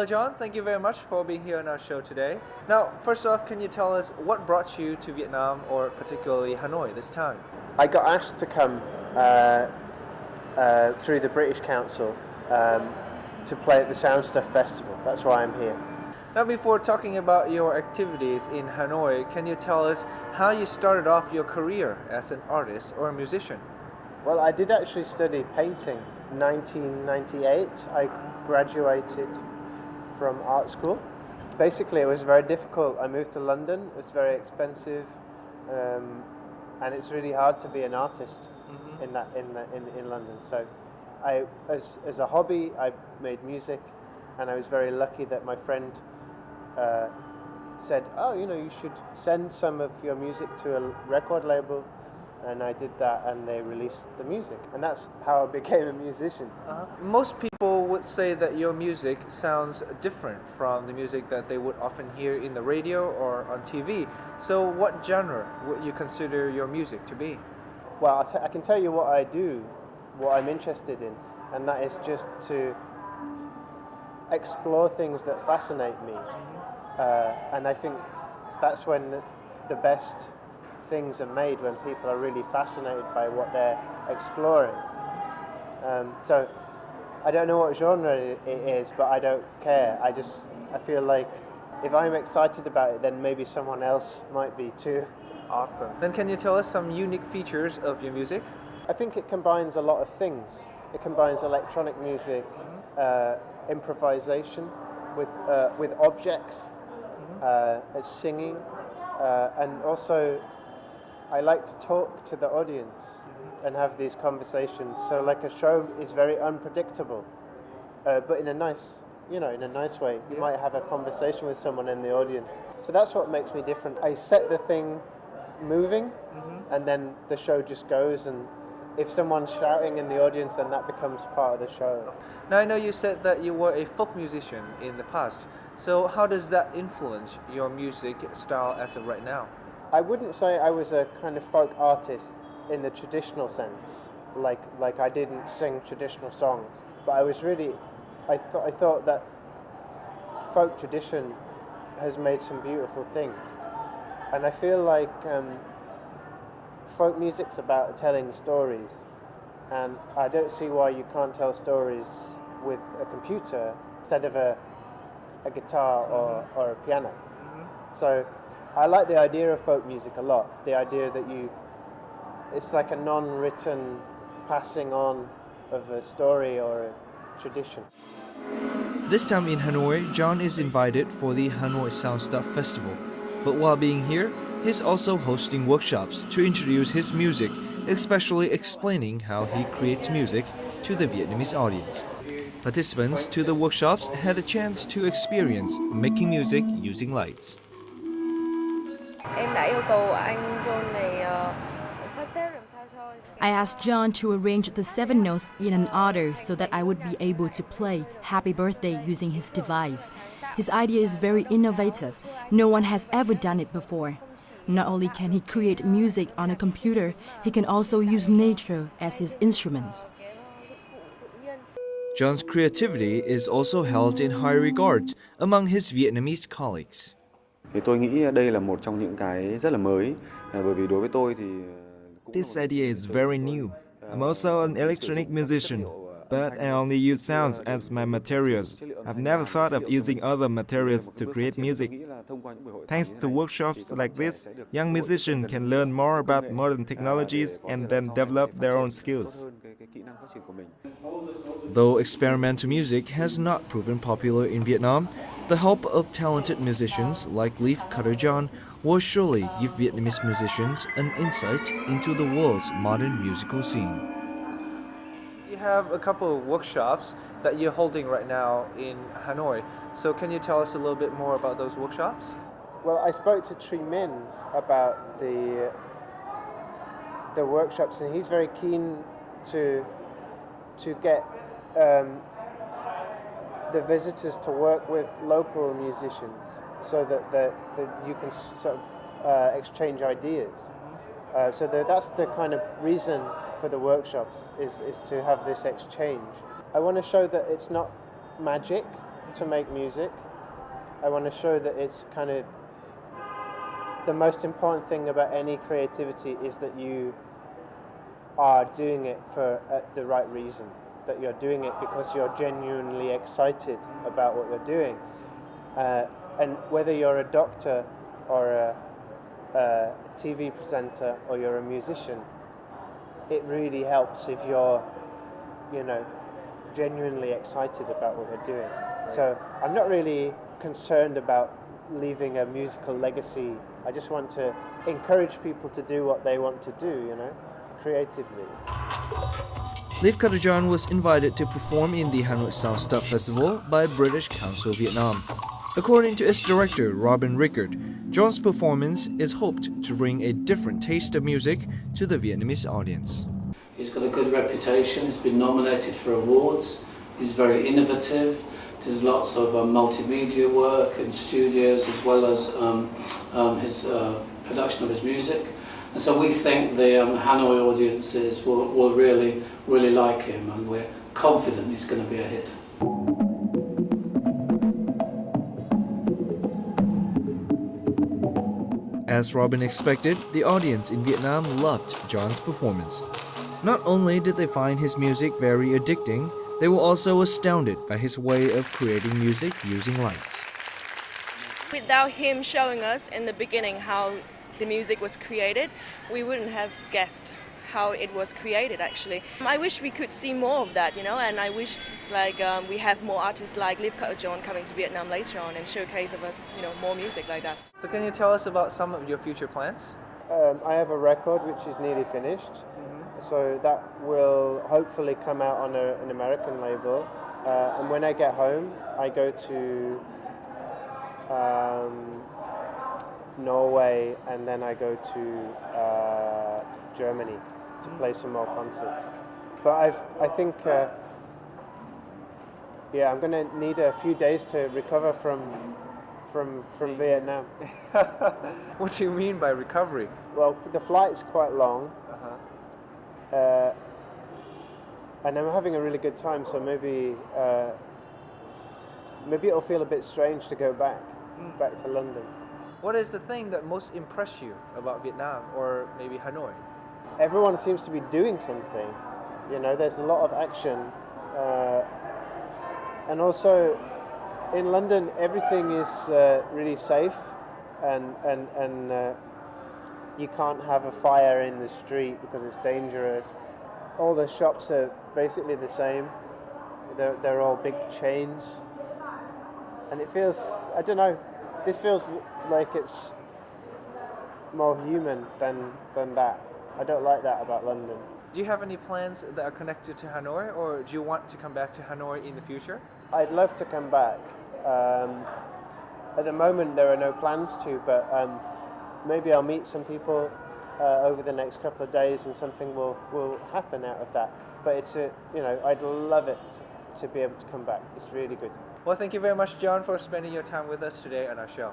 John. Thank you very much for being here on our show today. Now, first off, can you tell us what brought you to Vietnam, or particularly Hanoi this time? I got asked to come through the British Council to play at the Soundstuff Festival. That's why I'm here. Now, before talking about your activities in Hanoi, can you tell us how you started off your career as an artist or a musician? Well, I did actually study painting. 1998, I graduated from art school. Basically, it was very difficult. I moved to London. It was very expensive, and it's really hard to be an artist in London. So, as a hobby, I made music, and I was very lucky that my friend said, "Oh, you should send some of your music to a record label." And I did that, and they released the music, and that's how I became a musician. Most people would say that your music sounds different from the music that they would often hear in the radio or on TV. So what genre would you consider your music to be? Well, I can tell you what I do, what I'm interested in, and that is just to explore things that fascinate me. And I think that's when the best things are made, when people are really fascinated by what they're exploring. So I don't know what genre it is, but I don't care. I feel like if I'm excited about it, then maybe someone else might be too. Awesome. Then can you tell us some unique features of your music? I think it combines a lot of things. It combines electronic music, improvisation with objects, singing, and also I like to talk to the audience and have these conversations. So like a show is very unpredictable, but in a nice way. You might have a conversation with someone in the audience. So that's what makes me different. I set the thing moving, and then the show just goes, and if someone's shouting in the audience, then that becomes part of the show. Now, I know you said that you were a folk musician in the past. So how does that influence your music style as of right now? I wouldn't say I was a kind of folk artist in the traditional sense, like I didn't sing traditional songs, but I was really, I thought that folk tradition has made some beautiful things, and I feel like folk music's about telling stories, and I don't see why you can't tell stories with a computer instead of a guitar or a piano. So I like the idea of folk music a lot, the idea that it's like a non-written passing on of a story or a tradition. This time in Hanoi, John is invited for the Hanoi Soundstuff Festival. But while being here, he's also hosting workshops to introduce his music, especially explaining how he creates music to the Vietnamese audience. Participants to the workshops had a chance to experience making music using lights. I asked John to arrange the 7 notes in an order so that I would be able to play Happy Birthday using his device. His idea is very innovative. No one has ever done it before. Not only can he create music on a computer, he can also use nature as his instruments. John's creativity is also held in high regard among his Vietnamese colleagues. Thì tôi nghĩ đây là một trong những cái rất là mới, bởi vì đối với tôi thì This idea is very new. I'm also an electronic musician, but I only use sounds as my materials. I've never thought of using other materials to create music. Thanks to workshops like this, young musicians can learn more about modern technologies and then develop their own skills. Though experimental music has not proven popular in Vietnam, the help of talented musicians like Leafcutter John will surely give Vietnamese musicians an insight into the world's modern musical scene. You have a couple of workshops that you're holding right now in Hanoi. So can you tell us a little bit more about those workshops? Well, I spoke to Tri Min about the workshops, and he's very keen to get the visitors to work with local musicians, so that you can sort of exchange ideas. So that's the kind of reason for the workshops, is to have this exchange. I want to show that it's not magic, to make music. I want to show that it's kind of the most important thing about any creativity is that you are doing it for the right reason, that you're doing it because you're genuinely excited about what you're doing. And whether you're a doctor or a TV presenter or you're a musician, it really helps if you're, genuinely excited about what you're doing. So I'm not really concerned about leaving a musical legacy. I just want to encourage people to do what they want to do, creatively. Leafcutter John was invited to perform in the Hanoi Soundstuff Festival by British Council Vietnam. According to its director, Robin Rickard, John's performance is hoped to bring a different taste of music to the Vietnamese audience. He's got a good reputation, he's been nominated for awards, he's very innovative, does lots of multimedia work in studios as well as his production of his music. And so we think the Hanoi audiences will really like him, and we're confident he's going to be a hit. As Robin expected, the audience in Vietnam loved John's performance. Not only did they find his music very addicting, they were also astounded by his way of creating music using lights. Without him showing us in the beginning how the music was created, we wouldn't have guessed how it was created actually. I wish we could see more of that, and I wish we have more artists like Leafcutter John coming to Vietnam later on and showcase of us, more music like that. So can you tell us about some of your future plans? I have a record which is nearly finished, so that will hopefully come out on an American label. And when I get home, I go to Norway, and then I go to Germany to play some more concerts. But I think I'm going to need a few days to recover from Vietnam. What do you mean by recovery? Well, the flight's quite long, and I'm having a really good time. So maybe it'll feel a bit strange to go back to London. What is the thing that most impressed you about Vietnam, or maybe Hanoi? Everyone seems to be doing something. There's a lot of action, and also in London everything is really safe, and you can't have a fire in the street because it's dangerous. All the shops are basically the same. They're all big chains, and it feels, I don't know, this feels like it's more human than that. I don't like that about London. Do you have any plans that are connected to Hanoi, or do you want to come back to Hanoi in the future? I'd love to come back. At the moment there are no plans to, but maybe I'll meet some people over the next couple of days and something will happen out of that. But it's I'd love it to be able to come back. It's really good. Well, thank you very much, John, for spending your time with us today on our show.